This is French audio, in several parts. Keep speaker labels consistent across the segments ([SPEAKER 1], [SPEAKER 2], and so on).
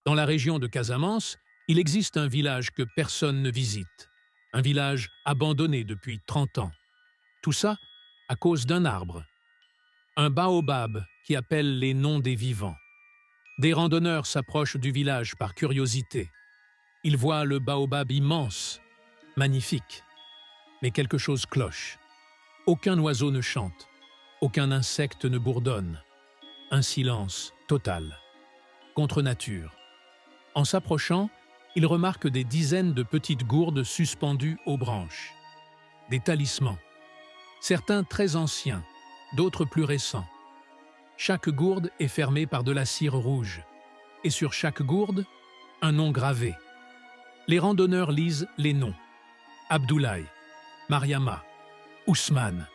[SPEAKER 1] Dans la région de Casamance, il existe un village que personne ne visite. Un village abandonné depuis 30 ans. Tout ça à cause d'un arbre. Un baobab qui appelle les noms des vivants. Des randonneurs s'approchent du village par curiosité. Ils voient le baobab immense, magnifique. Mais quelque chose cloche. Aucun oiseau ne chante. Aucun insecte ne bourdonne. Un silence total. Contre nature. En s'approchant, il remarque des dizaines de petites gourdes suspendues aux branches. Des talismans. Certains très anciens, d'autres plus récents. Chaque gourde est fermée par de la cire rouge. Et sur chaque gourde, un nom gravé. Les randonneurs lisent les noms. Abdoulaye, Mariama, Ousmane.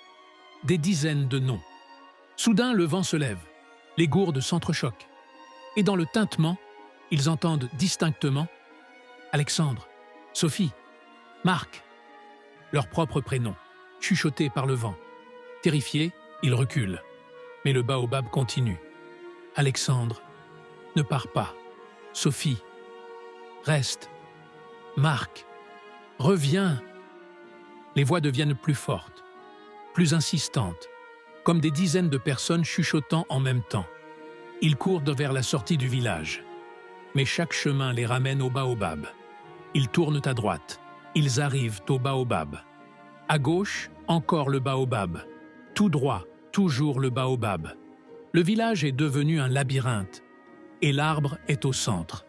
[SPEAKER 1] Des dizaines de noms. Soudain, le vent se lève. Les gourdes s'entrechoquent. Et dans le tintement, ils entendent distinctement Alexandre, Sophie, Marc, leurs propres prénoms, chuchotés par le vent. Terrifiés, ils reculent. Mais le baobab continue. Alexandre, ne pars pas. Sophie, reste. Marc, reviens. Les voix deviennent plus fortes, plus insistantes, comme des dizaines de personnes chuchotant en même temps. Ils courent vers la sortie du village. Mais chaque chemin les ramène au baobab. Ils tournent à droite. Ils arrivent au baobab. À gauche, encore le baobab. Tout droit, toujours le baobab. Le village est devenu un labyrinthe. Et l'arbre est au centre.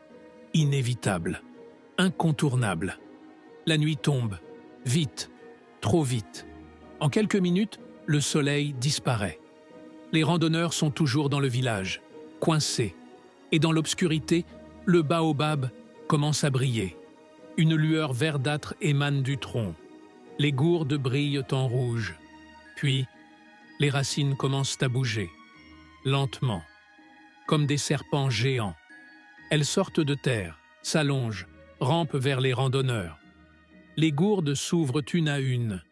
[SPEAKER 1] Inévitable. Incontournable. La nuit tombe. Vite. Trop vite. En quelques minutes, le soleil disparaît. Les randonneurs sont toujours dans le village, coincés. Et dans l'obscurité, le baobab commence à briller. Une lueur verdâtre émane du tronc. Les gourdes brillent en rouge. Puis, les racines commencent à bouger, lentement, comme des serpents géants. Elles sortent de terre, s'allongent, rampent vers les randonneurs. Les gourdes s'ouvrent une à une.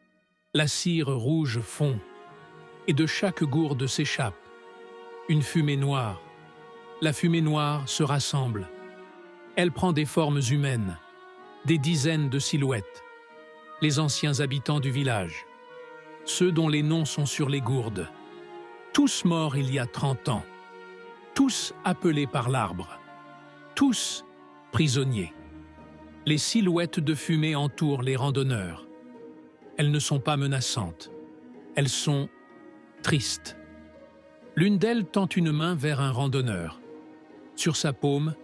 [SPEAKER 1] La cire rouge fond. Et de chaque gourde s'échappe une fumée noire. La fumée noire se rassemble. Elle prend des formes humaines, des dizaines de silhouettes. Les anciens habitants du village, ceux dont les noms sont sur les gourdes, tous morts il y a 30 ans, tous appelés par l'arbre, tous prisonniers. Les silhouettes de fumée entourent les randonneurs. Elles ne sont pas menaçantes, elles sont tristes. L'une d'elles tend une main vers un randonneur. Sur sa paume,